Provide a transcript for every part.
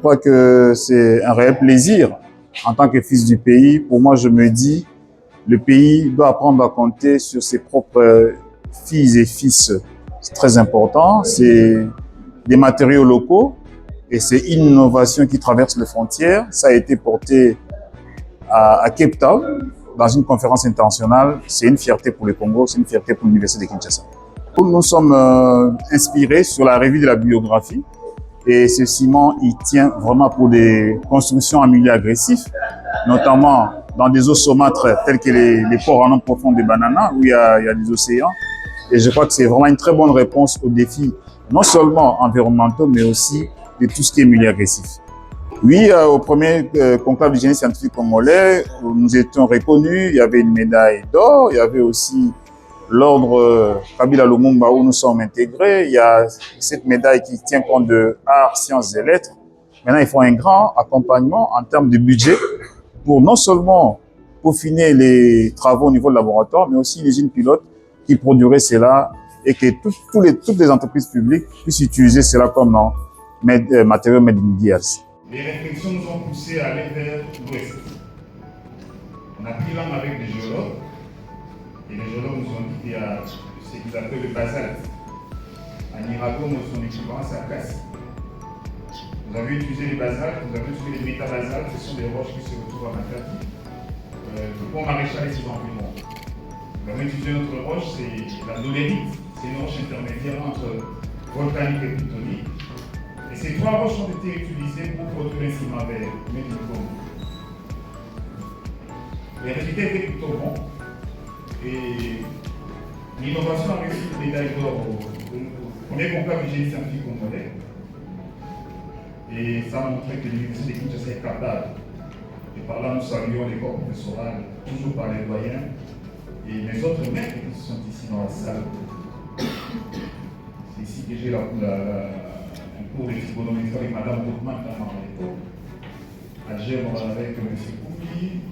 crois que c'est un réel plaisir en tant que fils du pays. Pour moi, je me dis, le pays doit apprendre à compter sur ses propres filles et fils. C'est très important. C'est des matériaux locaux et c'est une innovation qui traverse les frontières. Ça a été porté à Cape Town dans une conférence internationale. C'est une fierté pour le Congo, c'est une fierté pour l'Université de Kinshasa. Nous sommes inspirés sur la revue de la biographie. Et ce ciment, il tient vraiment pour des constructions en milieu agressif, notamment dans des eaux saumâtres telles que les ports en eau profonde de Banana, où il y a des océans. Et je crois que c'est vraiment une très bonne réponse aux défis, non seulement environnementaux, mais aussi de tout ce qui est milieu agressif. Oui, au premier conclave du génie scientifique congolais, nous étions reconnus, il y avait une médaille d'or, il y avait aussi l'ordre Kabila Lumumba où nous sommes intégrés. Il y a cette médaille qui tient compte de arts, sciences et lettres. Maintenant, il faut un grand accompagnement en termes de budget pour non seulement peaufiner les travaux au niveau de laboratoire, mais aussi les usines pilotes qui produiraient cela et que toutes les entreprises publiques puissent utiliser cela comme matériau made in DRC. Les réflexions nous ont poussé à aller vers l'ouest. On a pris langue avec des géologues. Et les géologues nous ont dit qu'il y a ce qu'ils appellent le basalte. En Irago, son équivalent, c'est à Cassis. Vous avez utilisé les basaltes, vous avez utilisé les métabasaltes, ce sont des roches qui se retrouvent à Matadi. Le pont maréchal et ses environs. Vous avez utilisé notre roche, c'est la dolérite. C'est une roche intermédiaire entre volcanique et plutonique. Et ces trois roches ont été utilisées pour produire un ciment vert, mais du Congo. Les résultats étaient plutôt bons. Et l'innovation a reçu une médaille d'or au premier conclave du génie scientifique congolais. Et ça a montré que l'Université de Kinshasa est capable. Et par là, nous saluons les corps professoraux, toujours par les doyens, et les autres maîtres qui sont ici dans la salle. C'est ici que j'ai un cours de trigonométrie avec Mme Boutman dans l'époque. Algèbre avec M. Koumi.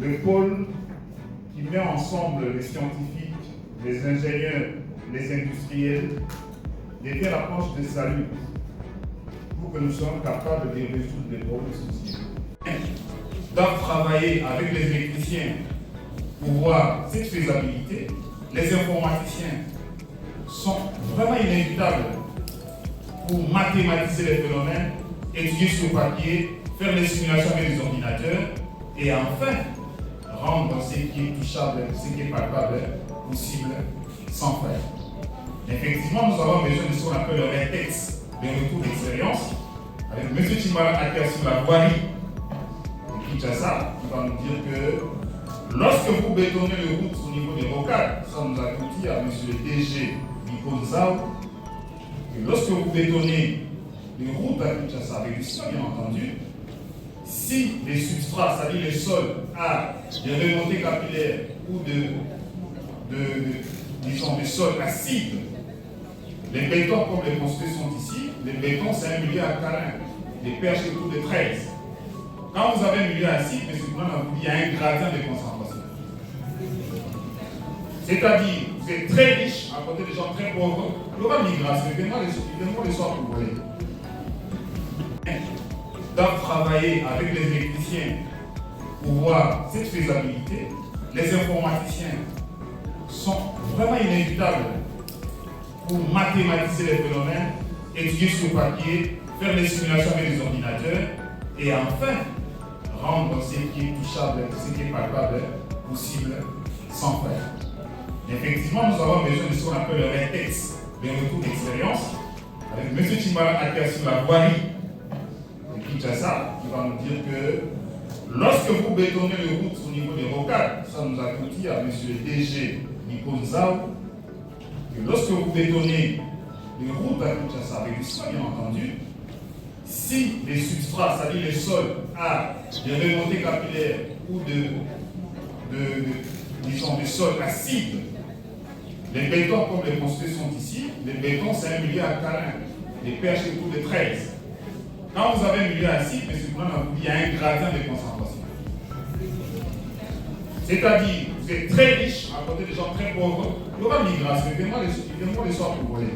Le pôle qui met ensemble les scientifiques, les ingénieurs, les industriels, devient la planche de salut pour que nous soyons capables de résoudre les problèmes sociaux. Doivent travailler avec les électriciens pour voir cette faisabilité. Les informaticiens sont vraiment inévitables pour mathématiser les phénomènes, étudier sur papier, faire des simulations avec les ordinateurs et enfin rendre ce qui est touchable, ce qui est palpable, possible, sans faire. Effectivement, nous avons besoin de ce qu'on appelle le rétex, des retours d'expérience, avec M. Chimbala Akia sur la voirie de Kinshasa, qui va nous dire que lorsque vous bétonnez les routes au niveau des rocades, ça nous a dit à M. le DG Nico Nzao, que lorsque vous bétonnez les routes à Kinshasa avec du sol, bien entendu, si les substrats, c'est-à-dire les sols, a des remontées capillaires ou disons, des sols acides, les bétons, comme les construits sont ici, les bétons, c'est un milieu alcalin, des pH autour de 13. Quand vous avez un milieu acide, il y a un gradient de concentration. C'est-à-dire, vous êtes très riche à côté des gens très pauvres. Global migration, évidemment, les soirs pour voler. Doivent travailler avec les électriciens pour voir cette faisabilité. Les informaticiens sont vraiment inévitables pour mathématiser les phénomènes, étudier sur papier, faire des simulations avec les ordinateurs et enfin rendre ce qui est touchable, ce qui est palpable, possible, sans faire. Effectivement, nous avons besoin de ce qu'on appelle le rétex, des retours d'expérience, avec M. Chimbala Akia sur la voirie de Kinshasa, qui va nous dire que lorsque vous bétonnez les routes au niveau des rocades, ça nous a dit à M. le DG Nico Nzao, que lorsque vous bétonnez les routes à Kinshasa avec du sol, bien entendu, si les substrats, c'est-à-dire les sols, a des remontées capillaires ou disons, des sols acides, les bétons, comme les construits sont ici, les bétons, c'est un milieu alcalin, des pH autour de 13. Quand vous avez un milieu acide, il y a un gradient de concentration. C'est-à-dire, vous êtes très riche à côté des gens très pauvres. Global migration, évidemment, les soirs pour voler.